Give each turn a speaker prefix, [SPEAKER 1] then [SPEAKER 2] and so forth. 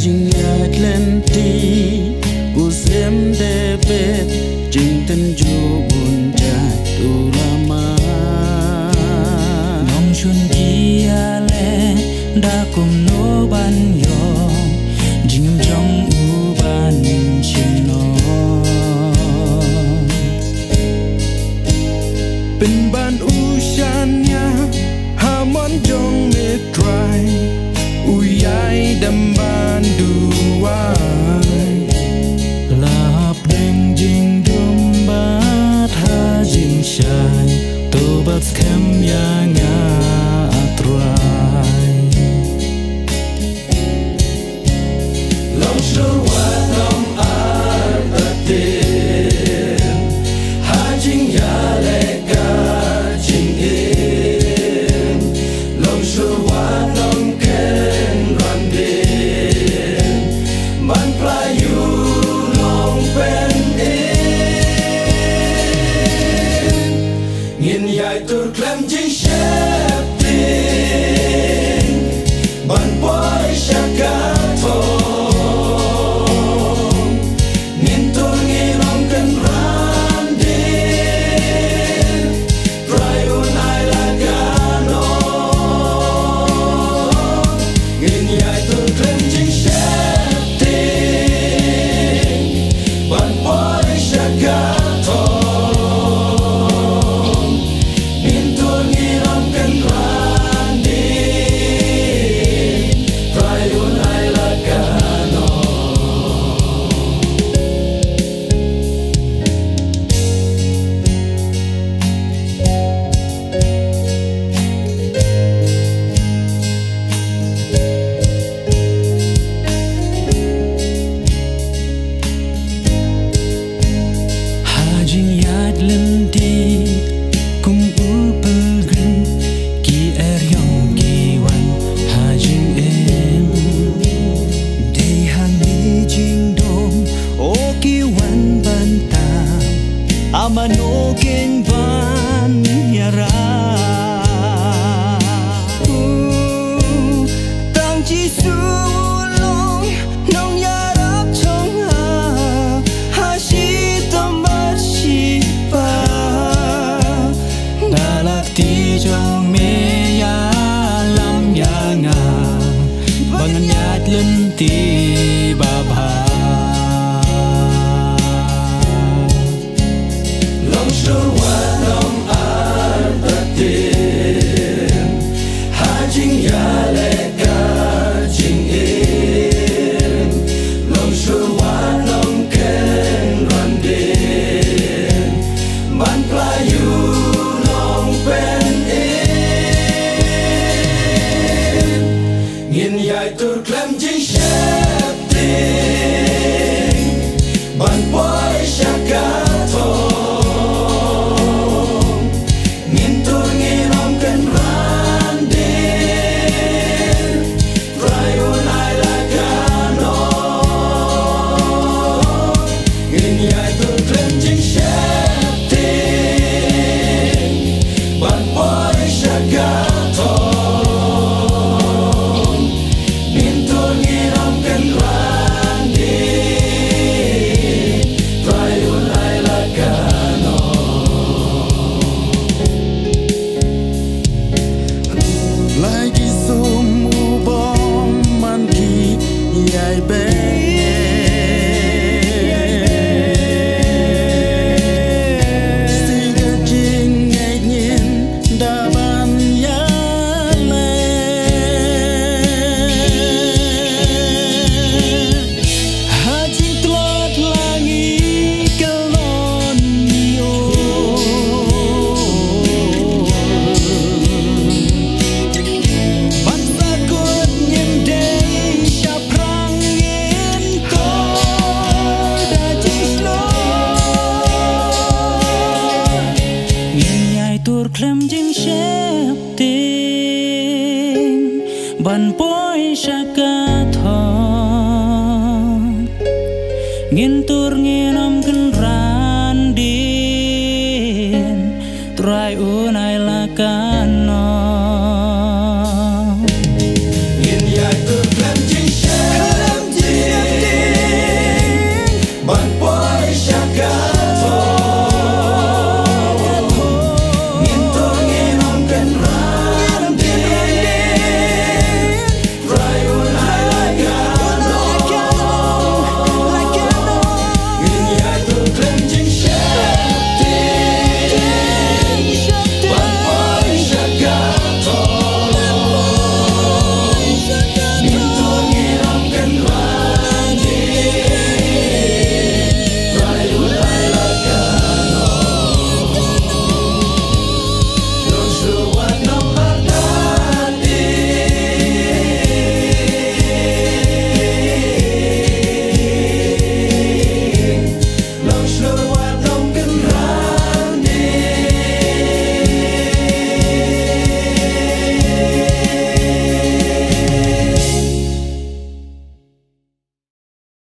[SPEAKER 1] jing yat lenti usem debet jing tenju bunja ulama
[SPEAKER 2] nong chun dia le da kum no ban yo jing jong u ban chin no
[SPEAKER 1] bin ban ushanya hamon jong me try uyai dam ban duai
[SPEAKER 2] lap deng jing dum ba tha jing shai to bat kem ya nga atrai
[SPEAKER 1] long shur wa nom ar tatin ha jing ya le ka jing in long shur wa nom ken ran din man pla yu long pen in ngin yai tur klem jing shep tin ban boy shaka
[SPEAKER 2] Amano king van yara tang chi su long nong yarap chong ha shi tom ba shi pa nalak ti jong me ya lam ya nga bangan yat lun ti ba ba
[SPEAKER 1] shur wa nom ar tatin ha jing ya le ka jing in long shur wa nom ken ran din man pla yu long pen in ngin yai tur klem jing shep tin ban boy shaka
[SPEAKER 2] klem jing shep tin ban poi shaka thong ngin tur ngin